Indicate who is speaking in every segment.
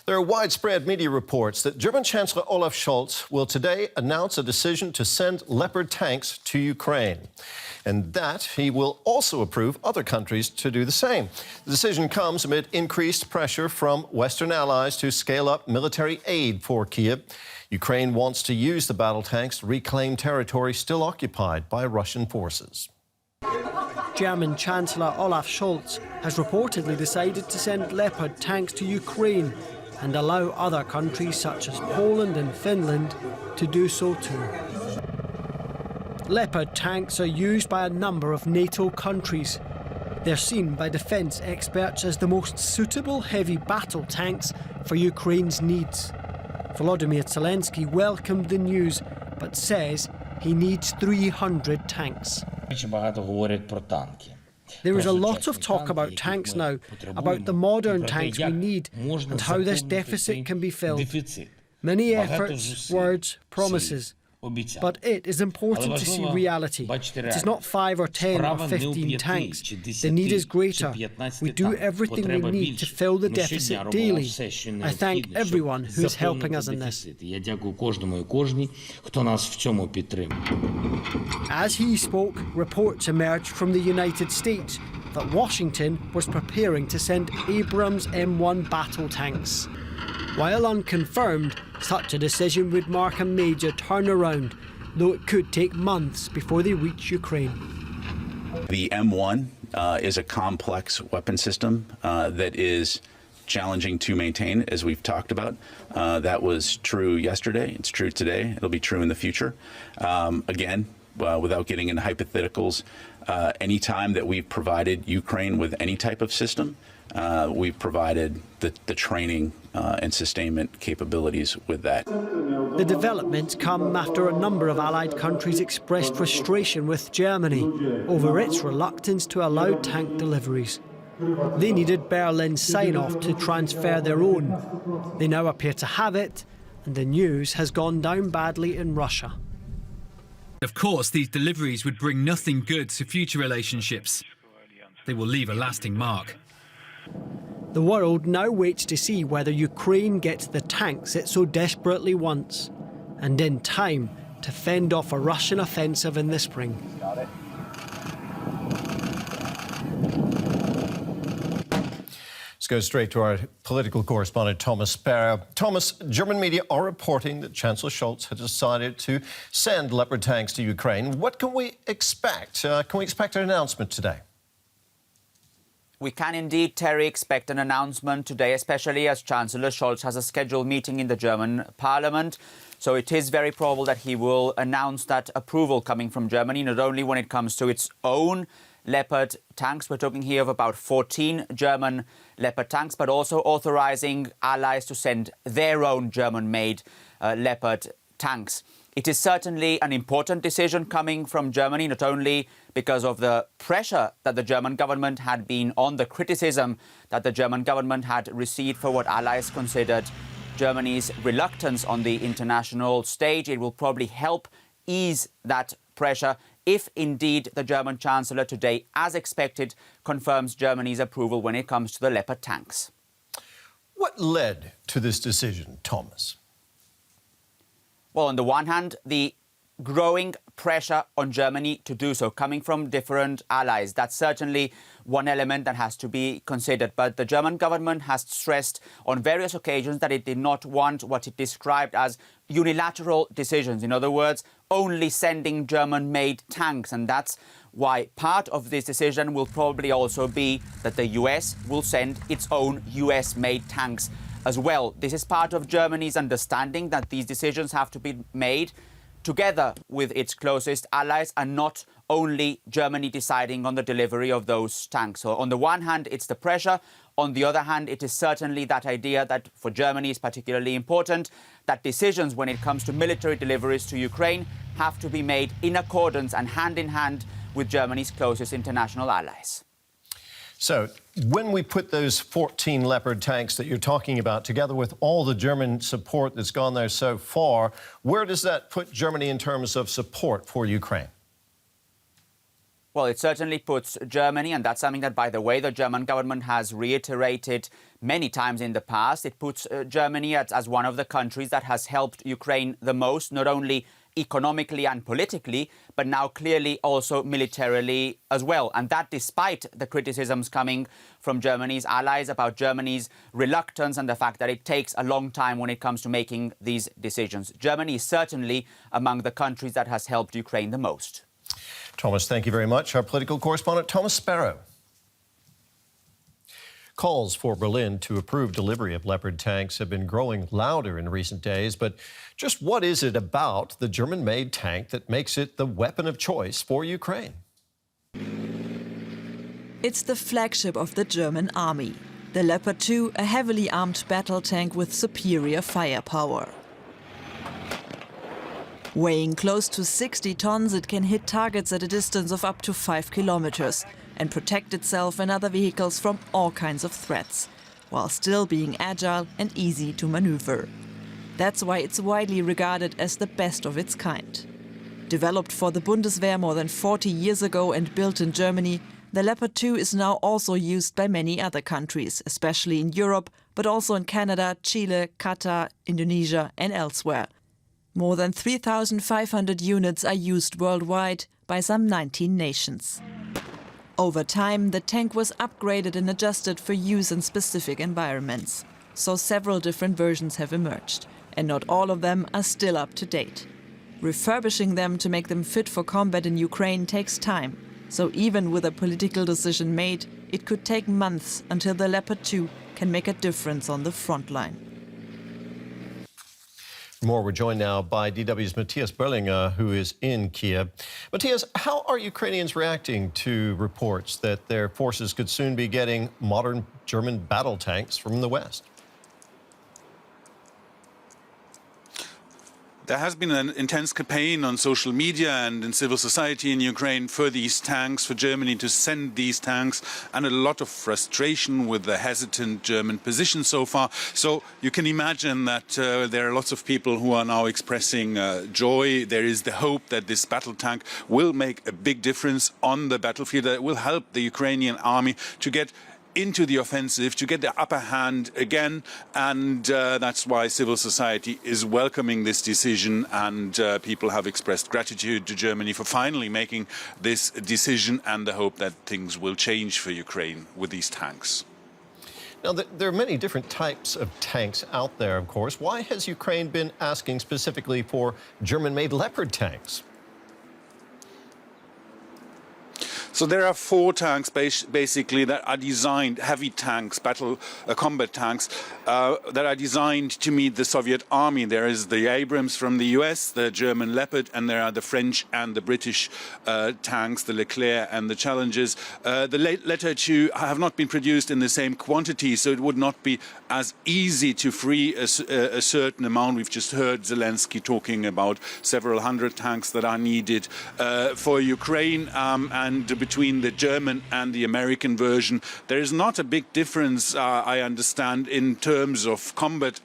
Speaker 1: There are widespread media reports that German Chancellor Olaf Scholz will today announce a decision to send Leopard tanks to Ukraine, and that he will also approve other countries to do the same. The decision comes amid increased pressure from Western allies to scale up military aid for Kyiv. Ukraine wants to use the battle tanks to reclaim territory still occupied by Russian forces.
Speaker 2: German Chancellor Olaf Scholz has reportedly decided to send Leopard tanks to Ukraine and allow other countries such as Poland and Finland to do so too. Leopard tanks are used by a number of NATO countries. They're seen by defence experts as the most suitable heavy battle tanks for Ukraine's needs. Volodymyr Zelensky welcomed the news, but says he needs 300 tanks. There is a lot of talk about tanks now, about the modern tanks we need and how this deficit can be filled. Many efforts, words, promises. But it is important to see reality. It is not 5 or 10 or 15 tanks. The need is greater. We do everything we need to fill the deficit daily. I thank everyone who is helping us in this. As he spoke, reports emerged from the United States that Washington was preparing to send Abrams M1 battle tanks. While unconfirmed, such a decision would mark a major turnaround, though it could take months before they reach Ukraine.
Speaker 3: The M1 is a complex weapon system that is challenging to maintain, as we've talked about. That was true yesterday, it's true today, it'll be true in the future. Again, without getting into hypotheticals, any time that we've provided Ukraine with any type of system, we've provided the training and sustainment capabilities with that.
Speaker 2: The developments come after a number of allied countries expressed frustration with Germany over its reluctance to allow tank deliveries. They needed Berlin's sign-off to transfer their own. They now appear to have it, and the news has gone down badly in Russia.
Speaker 4: Of course, these deliveries would bring nothing good to future relationships. They will leave a lasting mark.
Speaker 2: The world now waits to see whether Ukraine gets the tanks it so desperately wants, and in time to fend off a Russian offensive in the spring.
Speaker 1: Let's go straight to our political correspondent, Thomas Sparrow. Thomas, German media are reporting that Chancellor Scholz has decided to send Leopard tanks to Ukraine. What can we expect? Can we expect an announcement today?
Speaker 5: We can indeed, Terry, expect an announcement today, especially as Chancellor Scholz has a scheduled meeting in the German parliament. So it is very probable that he will announce that approval coming from Germany, not only when it comes to its own Leopard tanks. We're talking here of about 14 German Leopard tanks, but also authorizing allies to send their own German-made Leopard tanks. It is certainly an important decision coming from Germany, not only because of the pressure that the German government had been on, the criticism that the German government had received for what allies considered Germany's reluctance on the international stage. It will probably help ease that pressure if indeed the German Chancellor today, as expected, confirms Germany's approval when it comes to the Leopard tanks.
Speaker 1: What led to this decision, Thomas?
Speaker 5: Well, on the one hand, the growing pressure on Germany to do so, coming from different allies. That's certainly one element that has to be considered. But the German government has stressed on various occasions that it did not want what it described as unilateral decisions. In other words, only sending German-made tanks. And that's why part of this decision will probably also be that the US will send its own US-made tanks as well. This is part of Germany's understanding that these decisions have to be made together with its closest allies and not only Germany deciding on the delivery of those tanks. So on the one hand, it's the pressure. On the other hand, it is certainly that idea that for Germany is particularly important, that decisions when it comes to military deliveries to Ukraine have to be made in accordance and hand in hand with Germany's closest international allies.
Speaker 1: So when we put those 14 Leopard tanks that you're talking about together with all the German support that's gone there so far, where does that put Germany in terms of support for Ukraine?
Speaker 5: Well, it certainly puts Germany, and that's something that, by the way, the German government has reiterated many times in the past. It puts Germany as one of the countries that has helped Ukraine the most, not only economically and politically, but now clearly also militarily as well. And that despite the criticisms coming from Germany's allies about Germany's reluctance and the fact that it takes a long time when it comes to making these decisions. Germany is certainly among the countries that has helped Ukraine the most.
Speaker 1: Thomas, thank you very much. Our political correspondent, Thomas Sparrow. Calls for Berlin to approve delivery of Leopard tanks have been growing louder in recent days. But just what is it about the German-made tank that makes it the weapon of choice for Ukraine?
Speaker 6: It's the flagship of the German army. The Leopard 2, a heavily armed battle tank with superior firepower. Weighing close to 60 tons, it can hit targets at a distance of up to 5 kilometers and protect itself and other vehicles from all kinds of threats, while still being agile and easy to maneuver. That's why it's widely regarded as the best of its kind. Developed for the Bundeswehr more than 40 years ago and built in Germany, the Leopard 2 is now also used by many other countries, especially in Europe, but also in Canada, Chile, Qatar, Indonesia and elsewhere. More than 3,500 units are used worldwide by some 19 nations. Over time, the tank was upgraded and adjusted for use in specific environments. So several different versions have emerged, and not all of them are still up to date. Refurbishing them to make them fit for combat in Ukraine takes time. So even with a political decision made, it could take months until the Leopard 2 can make a difference on the front line.
Speaker 1: More, we're joined now by DW's Matthias Berling, who is in Kyiv. Matthias, how are Ukrainians reacting to reports that their forces could soon be getting modern German battle tanks from the West?
Speaker 7: There has been an intense campaign on social media and in civil society in Ukraine for these tanks, for Germany to send these tanks, and a lot of frustration with the hesitant German position so far. So you can imagine that there are lots of people who are now expressing joy. There is the hope that this battle tank will make a big difference on the battlefield, that it will help the Ukrainian army to get into the offensive, to get the upper hand again, and that's why civil society is welcoming this decision, and people have expressed gratitude to Germany for finally making this decision and the hope that things will change for Ukraine with these tanks.
Speaker 1: Now, there are many different types of tanks out there, of course. Why has Ukraine been asking specifically for German-made Leopard tanks?
Speaker 7: So there are 4 tanks basically that are designed, heavy tanks, combat tanks, that are designed to meet the Soviet army. There is the Abrams from the US, the German Leopard, and there are the French and the British tanks, the Leclerc and the Challengers. The latter 2 have not been produced in the same quantity, so it would not be as easy to free a certain amount. We've just heard Zelensky talking about several hundred tanks that are needed for Ukraine, and between the German and the American version. There is not a big difference, I understand, in terms of combat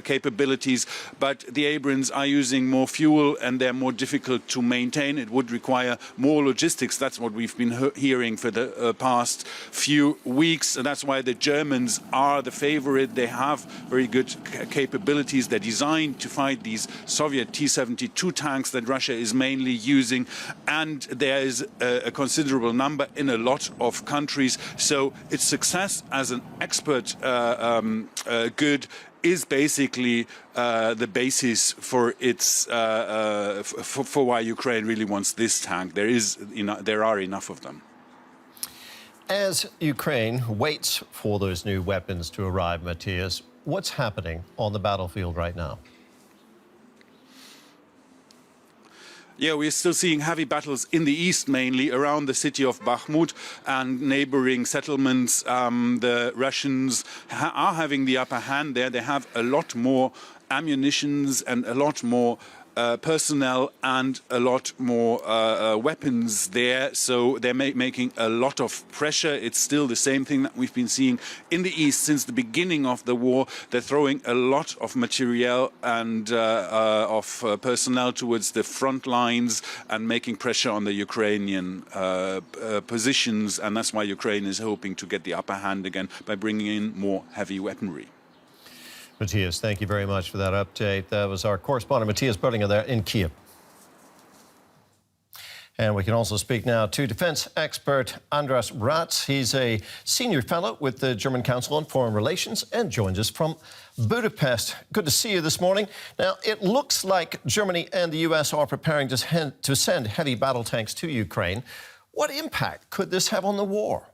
Speaker 7: capabilities, but the Abrams are using more fuel and they're more difficult to maintain. It would require more logistics. That's what we've been hearing for the past few weeks, and that's why the Germans are the favorite. They have very good capabilities. They're designed to fight these Soviet T-72 tanks that Russia is mainly using, and there is a considerable number in a lot of countries. So its success as an export good is basically the basis for its for why Ukraine really wants this tank. There are enough of them.
Speaker 1: As Ukraine waits for those new weapons to arrive, Matthias, what's happening on the battlefield right now?
Speaker 7: Yeah, we're still seeing heavy battles in the east, mainly around the city of Bakhmut and neighboring settlements. The Russians are having the upper hand there. They have a lot more ammunitions and a lot more personnel and a lot more weapons there. So they're making a lot of pressure. It's still the same thing that we've been seeing in the East since the beginning of the war. They're throwing a lot of materiel and of personnel towards the front lines and making pressure on the Ukrainian positions. And that's why Ukraine is hoping to get the upper hand again by bringing in more heavy weaponry.
Speaker 1: Matthias, thank you very much for that update. That was our correspondent, Matthias Böttinger, there in Kyiv. And we can also speak now to defense expert Andras Ratz. He's a senior fellow with the German Council on Foreign Relations and joins us from Budapest. Good to see you this morning. Now, it looks like Germany and the U.S. are preparing to send heavy battle tanks to Ukraine. What impact could this have on the war?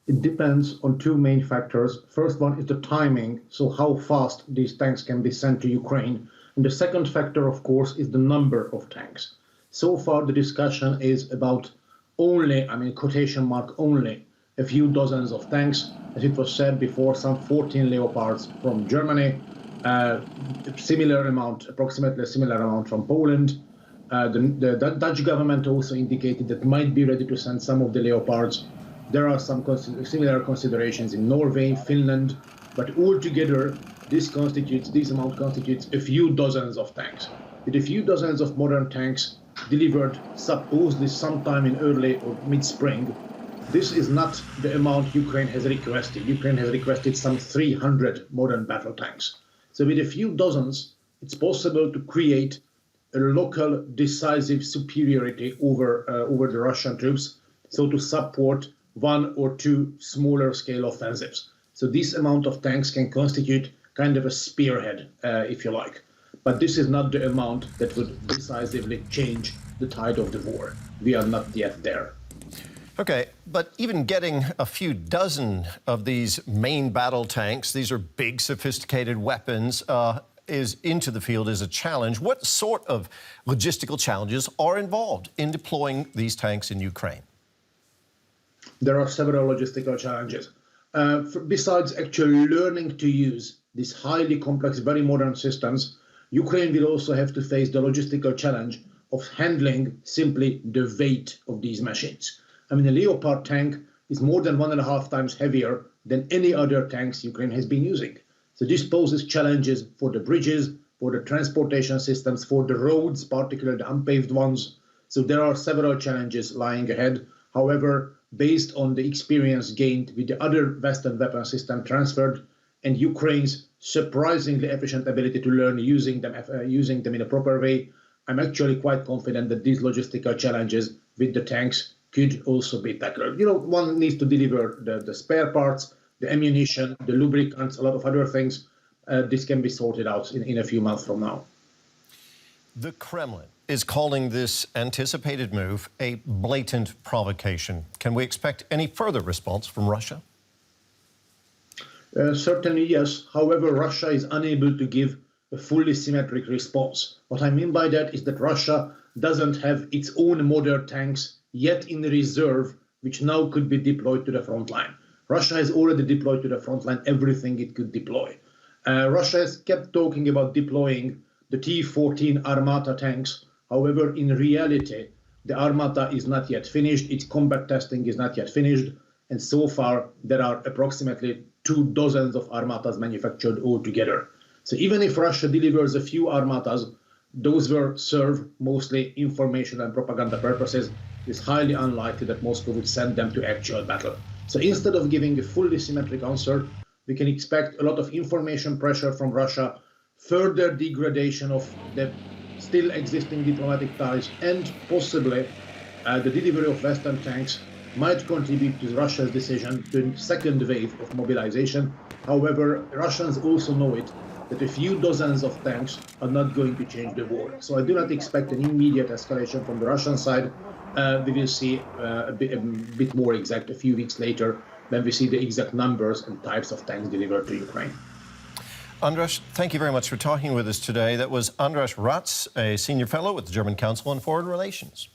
Speaker 8: It depends on two main factors. First one is the timing, so how fast these tanks can be sent to Ukraine. And the second factor, of course, is the number of tanks. So far, the discussion is about only, quotation mark, only a few dozens of tanks. As it was said before, some 14 Leopards from Germany, approximately a similar amount from Poland. The Dutch government also indicated that might be ready to send some of the Leopards. There are some similar considerations in Norway, Finland, but altogether, this amount constitutes a few dozens of tanks. With a few dozens of modern tanks delivered supposedly sometime in early or mid-spring, this is not the amount Ukraine has requested. Ukraine has requested some 300 modern battle tanks. So with a few dozens, it's possible to create a local decisive superiority over the Russian troops, so to support one or two smaller scale offensives. So this amount of tanks can constitute kind of a spearhead, if you like. But this is not the amount that would decisively change the tide of the war. We are not yet there.
Speaker 1: Okay, but even getting a few dozen of these main battle tanks, these are big, sophisticated weapons, is into the field is a challenge. What sort of logistical challenges are involved in deploying these tanks in Ukraine?
Speaker 8: There are several logistical challenges. Besides actually learning to use these highly complex, very modern systems, Ukraine will also have to face the logistical challenge of handling simply the weight of these machines. A Leopard tank is more than 1.5 times heavier than any other tanks Ukraine has been using. So this poses challenges for the bridges, for the transportation systems, for the roads, particularly the unpaved ones. So there are several challenges lying ahead. However, based on the experience gained with the other Western weapon system transferred and Ukraine's surprisingly efficient ability to learn using them in a proper way, I'm actually quite confident that these logistical challenges with the tanks could also be tackled. One needs to deliver the spare parts, the ammunition, the lubricants, a lot of other things. This can be sorted out in a few months from now.
Speaker 1: The Kremlin is calling this anticipated move a blatant provocation. Can we expect any further response from Russia?
Speaker 8: Certainly, yes. However, Russia is unable to give a fully symmetric response. What I mean by that is that Russia doesn't have its own modern tanks yet in reserve, which now could be deployed to the front line. Russia has already deployed to the front line everything it could deploy. Russia has kept talking about deploying the T-14 Armata tanks. However, in reality, the Armata is not yet finished. Its combat testing is not yet finished. And so far, there are approximately 2 dozens of Armatas manufactured altogether. So even if Russia delivers a few Armatas, those will serve mostly information and propaganda purposes. It's highly unlikely that Moscow would send them to actual battle. So instead of giving a fully symmetric answer, we can expect a lot of information pressure from Russia, further degradation of the still existing diplomatic ties, and possibly the delivery of Western tanks might contribute to Russia's decision to a second wave of mobilization. However, Russians also know it, that a few dozens of tanks are not going to change the war. So I do not expect an immediate escalation from the Russian side. We will see a bit more exact a few weeks later when we see the exact numbers and types of tanks delivered to Ukraine.
Speaker 1: Andras, thank you very much for talking with us today. That was Andras Ratz, a senior fellow with the German Council on Foreign Relations.